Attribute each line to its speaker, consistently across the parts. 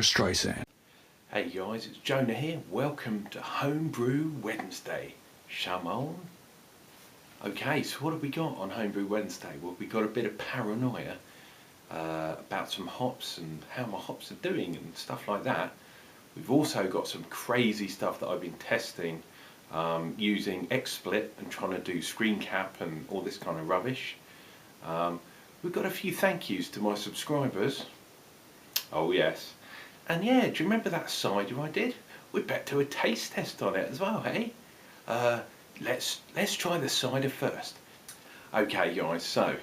Speaker 1: Streisand.
Speaker 2: Hey guys, it's Jonah here. Welcome to Homebrew Wednesday. Shalom. Okay, so what have we got on Homebrew Wednesday? Well, we got a bit of paranoia about some hops and how my hops are doing and stuff like that. We've also got some crazy stuff that I've been testing using XSplit and trying to do screen cap and all this kind of rubbish. We've got a few thank yous to my subscribers. Oh yes. And yeah, do you remember that cider I did? We better do a taste test on it as well, hey? Let's try the cider first. Okay guys, so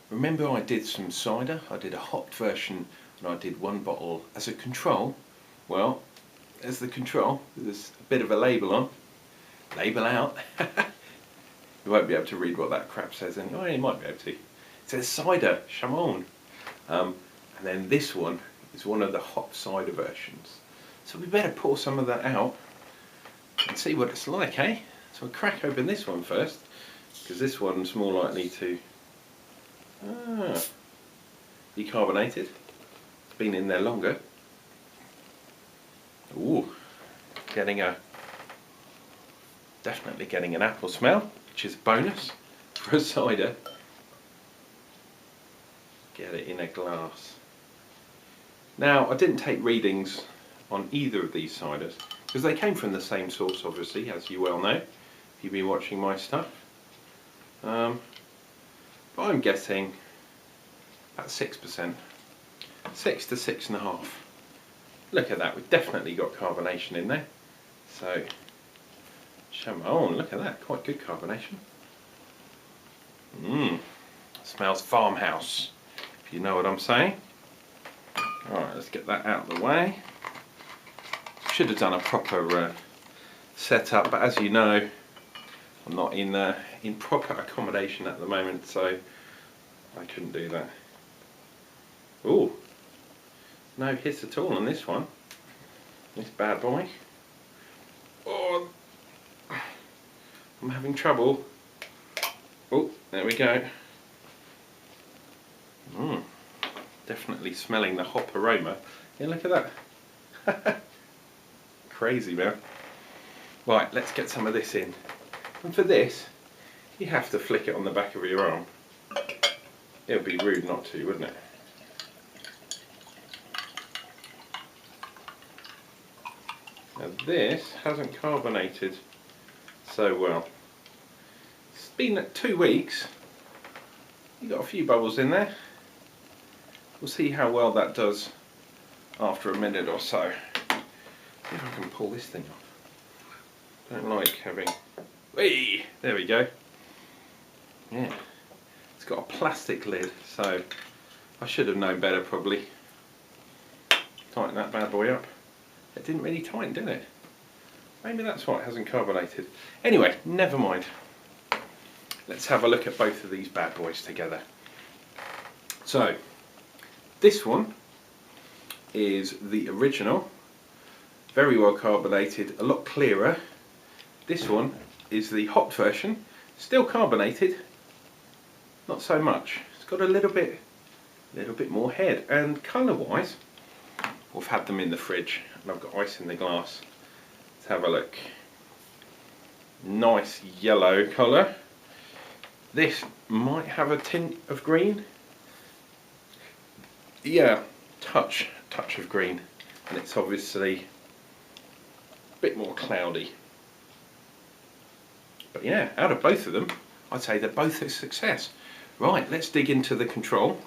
Speaker 2: remember I did some cider, I did a hopped version and I did one bottle as a control. Well, there's the control, there's a bit of a label on. Label out. You won't be able to read what that crap says anyway. Oh, you might be able to. It says cider, Chamon. And then this one is one of the hop cider versions. So we better pour some of that out and see what it's like, eh? So I'll crack open this one first, because this one's more likely to be carbonated. It's been in there longer. Ooh, definitely getting an apple smell, which is a bonus for a cider. Get it in a glass. Now, I didn't take readings on either of these ciders because they came from the same source, obviously, as you well know if you've been watching my stuff. But I'm guessing about 6%, 6 to 6.5. Look at that, we've definitely got carbonation in there. So, Chamon, look at that, quite good carbonation. Smells farmhouse, if you know what I'm saying. Alright, let's get that out of the way. Should have done a proper setup, but as you know, I'm not in proper accommodation at the moment, so I couldn't do that. Ooh, no hiss at all on this one. This bad boy. Oh, I'm having trouble. Oh, there we go. Definitely smelling the hop aroma. Yeah, look at that. Crazy, man. Right, let's get some of this in. And for this, you have to flick it on the back of your arm. It would be rude not to, wouldn't it? Now this hasn't carbonated so well. It's been 2 weeks. You've got a few bubbles in there. We'll see how well that does after a minute or so. See if I can pull this thing off. Don't like having... Whee! There we go. Yeah. It's got a plastic lid, so I should have known better probably. Tighten that bad boy up. It didn't really tighten, did it? Maybe that's why it hasn't carbonated. Anyway, never mind. Let's have a look at both of these bad boys together. So, this one is the original, very well carbonated, a lot clearer. This one is the hot version, still carbonated, not so much. It's got a little bit more head, and colour wise, I've had them in the fridge and I've got ice in the glass. Let's have a look. Nice yellow colour. This might have a tint of green. Yeah, touch of green, and it's obviously a bit more cloudy. But yeah, out of both of them, I'd say they're both a success. Right, let's dig into the control.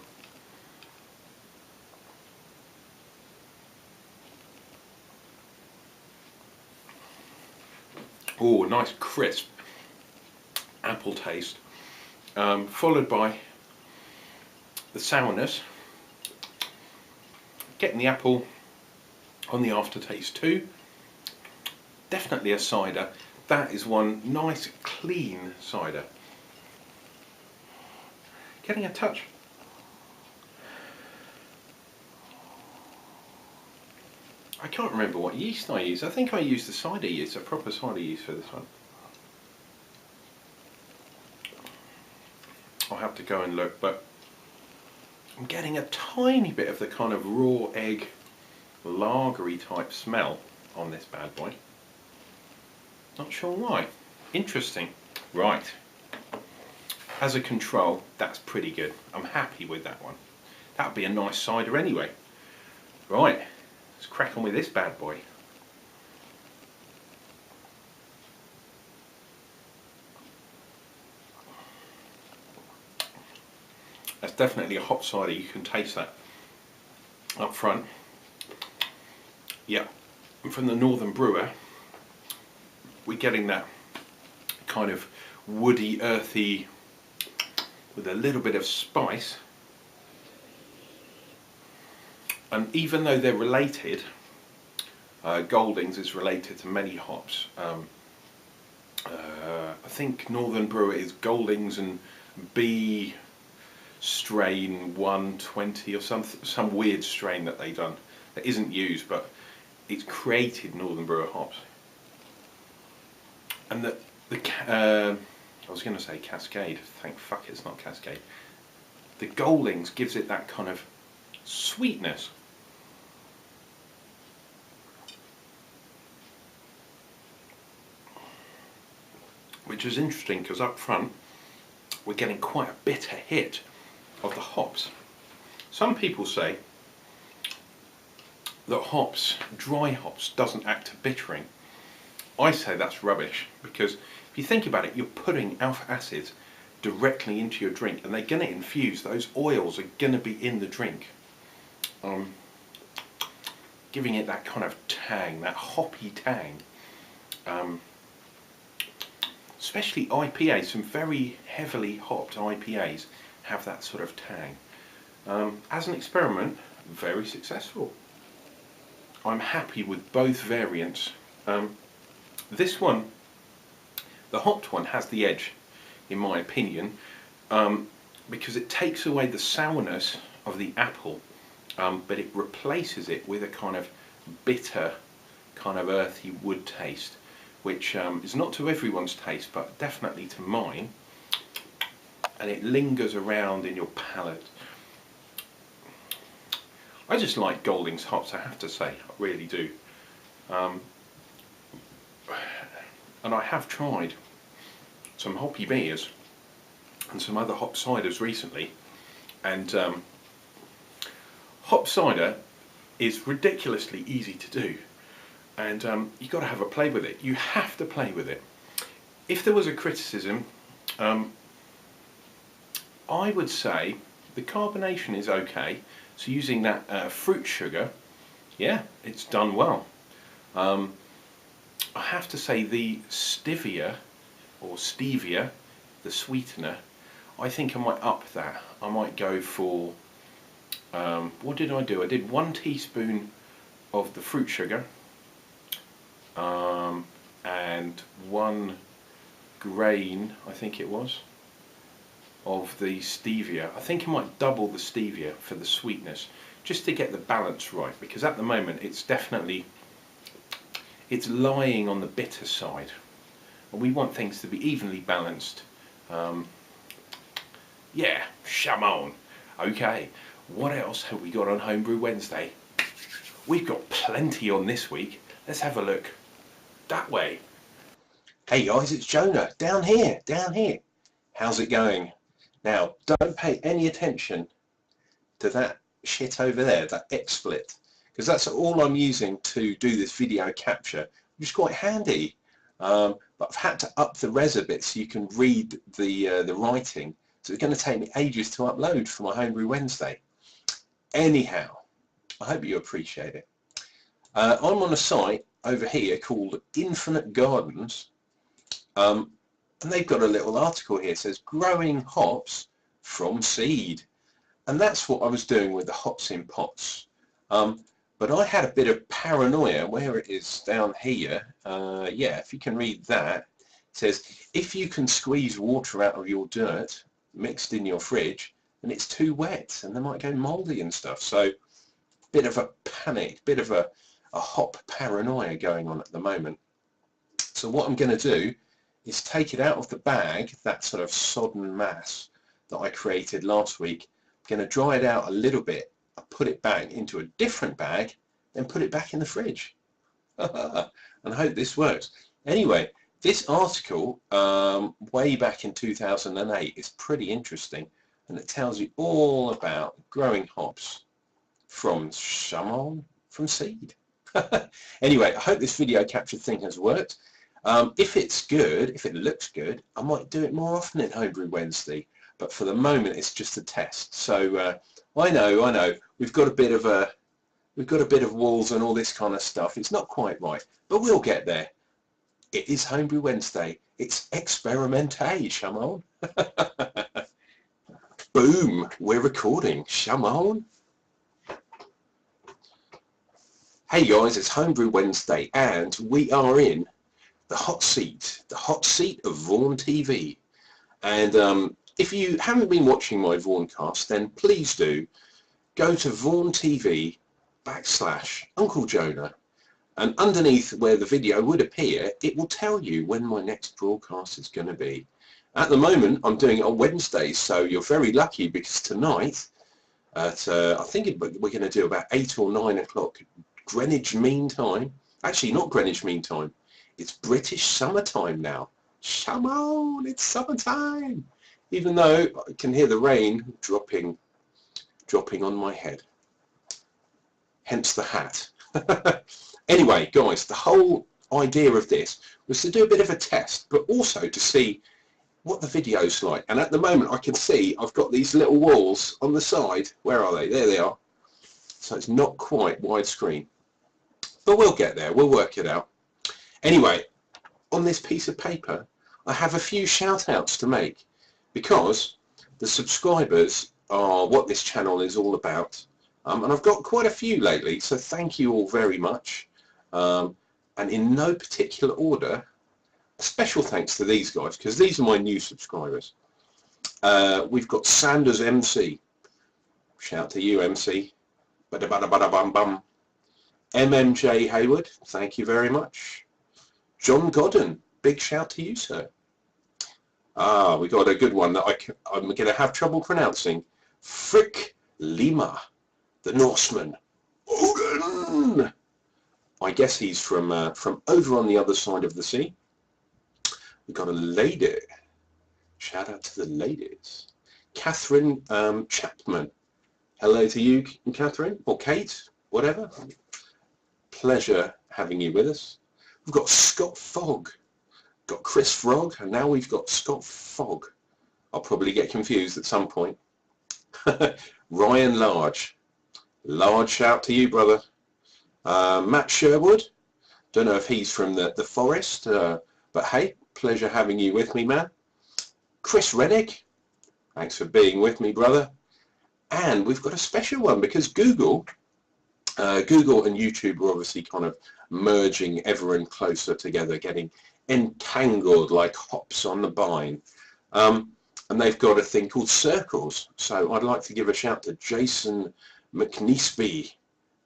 Speaker 2: Oh, nice crisp apple taste, followed by the sourness. Getting the apple on the aftertaste too. Definitely a cider. That is one nice clean cider. Getting a touch. I can't remember what yeast I used. I think I used the cider yeast, a proper cider yeast for this one. I'll have to go and look, but I'm getting a tiny bit of the kind of raw egg lagery type smell on this bad boy. Not sure why. Interesting. Right. As a control, that's pretty good. I'm happy with that one. That would be a nice cider anyway. Right, let's crack on with this bad boy. That's definitely a hop cider. You can taste that up front. Yeah, and from the Northern Brewer, we're getting that kind of woody, earthy, with a little bit of spice. And even though they're related, Goldings is related to many hops. I think Northern Brewer is Goldings and B strain 120 or some weird strain that they done that isn't used, but it's created Northern Brewer hops. And I was going to say Cascade. Thank fuck it's not Cascade. The Goldings gives it that kind of sweetness. Which is interesting because up front we're getting quite a bitter hit of the hops. Some people say that hops, dry hops, doesn't act to bittering. I say that's rubbish, because if you think about it, you're putting alpha acids directly into your drink and they're going to infuse, those oils are going to be in the drink, giving it that kind of tang, that hoppy tang. Especially IPAs, some very heavily hopped IPAs have that sort of tang. As an experiment, very successful. I'm happy with both variants. This one, the hopped one, has the edge, in my opinion, because it takes away the sourness of the apple, but it replaces it with a kind of bitter, kind of earthy wood taste, which is not to everyone's taste, but definitely to mine, and it lingers around in your palate. I just like Goldings hops, I have to say, I really do. And I have tried some hoppy beers and some other hop ciders recently, and hop cider is ridiculously easy to do, and you've got to have a play with it. You have to play with it. If there was a criticism, I would say the carbonation is okay. So using that fruit sugar, yeah, it's done well. I have to say the stevia, the sweetener, I think I might up that. I might go for, what did I do? I did 1 teaspoon of the fruit sugar, and 1 grain, I think it was, of the stevia. I think I might double the stevia for the sweetness, just to get the balance right, because at the moment it's lying on the bitter side, and we want things to be evenly balanced. Yeah, Shamon. Okay, what else have we got on Homebrew Wednesday? We've got plenty on this week. Let's have a look that way. Hey guys, it's Jonah, down here. How's it going? Now, don't pay any attention to that shit over there, that XSplit, because that's all I'm using to do this video capture, which is quite handy. But I've had to up the res a bit so you can read the writing, so it's going to take me ages to upload for my Homebrew Wednesday. Anyhow, I hope you appreciate it. I'm on a site over here called Infinite Gardens, and they've got a little article here that says growing hops from seed, and that's what I was doing with the hops in pots. But I had a bit of paranoia. Where it is down here, yeah, if you can read that, it says if you can squeeze water out of your dirt mixed in your fridge, then it's too wet and they might go mouldy and stuff. So bit of a panic, bit of a hop paranoia going on at the moment. So what I'm going to do is take it out of the bag, that sort of sodden mass that I created last week. I'm going to dry it out a little bit, I'll put it back into a different bag, then put it back in the fridge. And I hope this works. Anyway, this article way back in 2008 is pretty interesting, and it tells you all about growing hops from Chamon, from seed. Anyway, I hope this video capture thing has worked. If it's good, if it looks good, I might do it more often in Homebrew Wednesday, but for the moment it's just a test. So I know we've got a bit of walls and all this kind of stuff. It's not quite right, but we'll get there. It is Homebrew Wednesday. It's experimentation. Boom, we're recording. Chamon. Hey guys, it's Homebrew Wednesday and we are in the hot seat of Vaughan TV. And if you haven't been watching my Vaughncast, then please do go to Vaughan TV /Unclejona, and underneath where the video would appear, it will tell you when my next broadcast is going to be. At the moment, I'm doing it on Wednesdays, so you're very lucky because tonight, at I think we're going to do about 8 or 9 o'clock Greenwich Mean Time. Actually, not Greenwich Mean Time. It's British summertime now. Chamon, it's summertime. Even though I can hear the rain dropping on my head. Hence the hat. Anyway, guys, the whole idea of this was to do a bit of a test, but also to see what the video's like. And at the moment, I can see I've got these little walls on the side. Where are they? There they are. So it's not quite widescreen. But we'll get there. We'll work it out. Anyway, on this piece of paper, I have a few shout-outs to make because the subscribers are what this channel is all about. And I've got quite a few lately, so thank you all very much. And in no particular order, a special thanks to these guys, because these are my new subscribers. We've got Sanders MC. Shout to you, MC. Bada-bada-bada-bum-bum. MMJ Hayward, thank you very much. John Godden, big shout to you, sir. We got a good one that I'm going to have trouble pronouncing. Frick Lima, the Norseman. Odin! I guess he's from over on the other side of the sea. We've got a lady. Shout out to the ladies. Catherine Chapman. Hello to you, Catherine, or Kate, whatever. Pleasure having you with us. We've got Scott Fogg. Got Chris Frog, and now we've got Scott Fogg. I'll probably get confused at some point. Ryan Large. Large shout to you, brother. Matt Sherwood. Don't know if he's from the forest, but hey, pleasure having you with me, man. Chris Reddick. Thanks for being with me, brother. And we've got a special one because Google and YouTube are obviously kind of merging ever and closer together, getting entangled like hops on the vine. And they've got a thing called circles. So I'd like to give a shout to Jason McNeesby.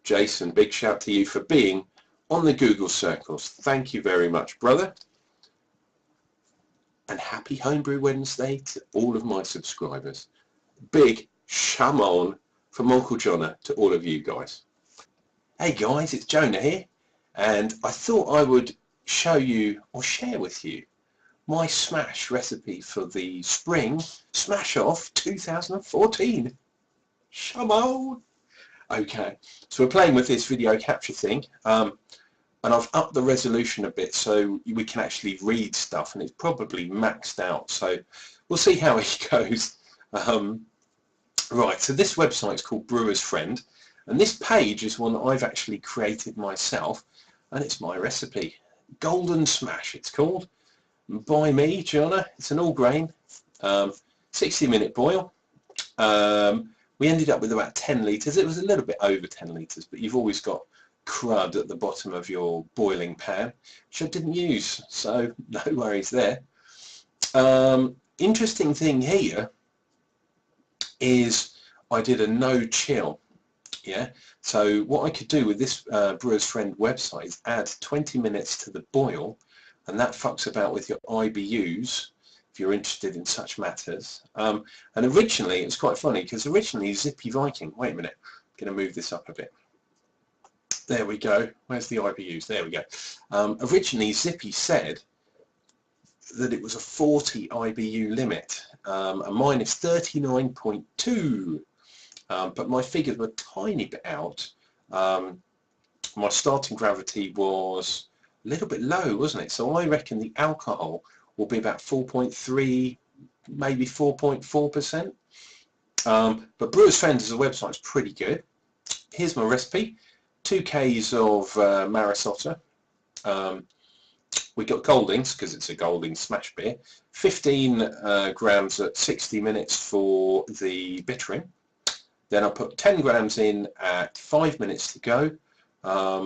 Speaker 2: Jason, big shout to you for being on the Google circles. Thank you very much, brother. And happy Homebrew Wednesday to all of my subscribers. Big Chamon from Unclejona to all of you guys. Hey guys, it's Jonah here, and I thought I would show you or share with you my smash recipe for the spring smash off 2014. Chamon! Okay, so we're playing with this video capture thing, and I've upped the resolution a bit so we can actually read stuff, and it's probably maxed out, so we'll see how it goes. Right, so this website is called Brewer's Friend, and this page is one that I've actually created myself, and it's my recipe. Golden Smash it's called, by me, Jonah. It's an all grain, 60-minute boil. We ended up with about 10 litres. It was a little bit over 10 litres, but you've always got crud at the bottom of your boiling pan, which I didn't use, so no worries there. Interesting thing here is I did a no chill. Yeah, so what I could do with this Brewer's Friend website is add 20 minutes to the boil, and that fucks about with your IBUs if you're interested in such matters. And originally, it's quite funny because originally Zippy Viking, wait a minute, I'm going to move this up a bit.
Speaker 1: there we go. Where's the IBUs? There we go. Originally, Zippy said that it was a 40 IBU limit, and mine is 39.2. But my figures were a tiny bit out. My starting gravity was a little bit low, wasn't it? So I reckon the alcohol will be about 4.3, maybe 4.4%. But Brewer's Friend as a website is pretty good. Here's my recipe: 2 Ks of Marisota. We got Goldings because it's a Goldings smash beer. 15 grams at 60 minutes for the bittering. Then I put 10 grams in at 5 minutes to go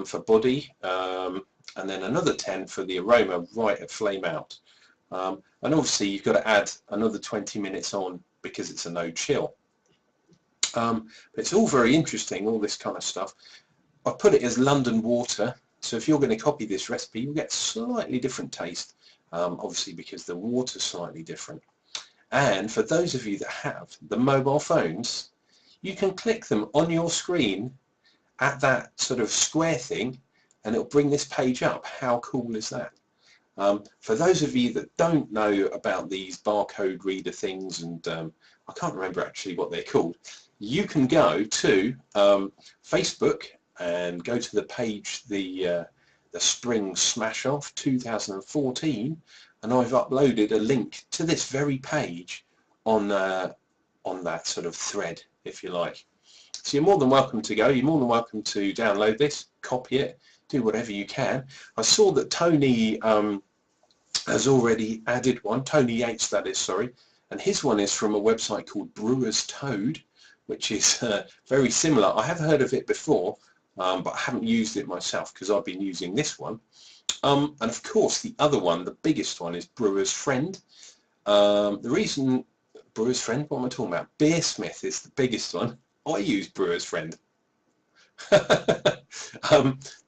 Speaker 1: for body, and then another 10 for the aroma right at flame out. And obviously you've got to add another 20 minutes on because it's a no chill. But it's all very interesting, all this kind of stuff. I put it as London water, so if you're going to copy this recipe you'll get slightly different taste, obviously because the water's slightly different. And for those of you that have the mobile phones, you can click them on your screen at that sort of square thing and it'll bring this page up. How cool is that? For those of you that don't know about these barcode reader things, and I can't remember actually what they're called, you can go to Facebook and go to the page, the Spring Smash Off 2014, and I've uploaded a link to this very page on that sort of thread, if you like. So you're more than welcome to go. You're more than welcome to download this, copy it, do whatever you can. I saw that Tony has already added one. Tony Yates, that is, sorry, and his one is from a website called Brewer's Toad, which is very similar. I have heard of it before, but I haven't used it myself because I've been using this one. And of course the other one, the biggest one, is Brewer's Friend. The reason Brewer's Friend, what am I talking about? Beersmith is the biggest one. I use Brewer's Friend. The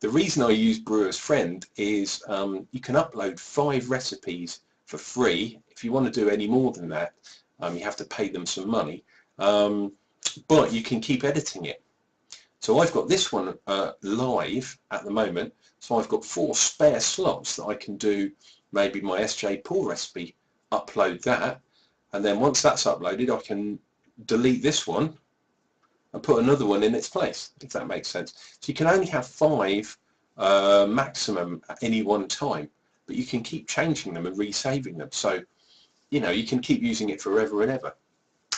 Speaker 1: reason I use Brewer's Friend is you can upload 5 recipes for free. If you want to do any more than that, you have to pay them some money, but you can keep editing it. So I've got this one live at the moment, so I've got 4 spare slots that I can do maybe my SJ Paul recipe, upload that, and then once that's uploaded I can delete this one and put another one in its place, if that makes sense. So you can only have 5 maximum at any one time, but you can keep changing them and resaving them, so you know you can keep using it forever and ever.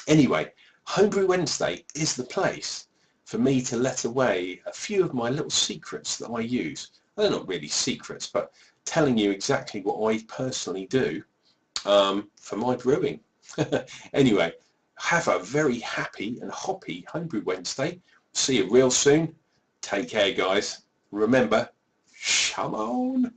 Speaker 1: Anyway, Homebrew Wednesday is the place for me to let away a few of my little secrets that I use. They're not really secrets, but telling you exactly what I personally do for my brewing. Anyway, have a very happy and hoppy Homebrew Wednesday. See you real soon. Take care, guys. Remember, come on.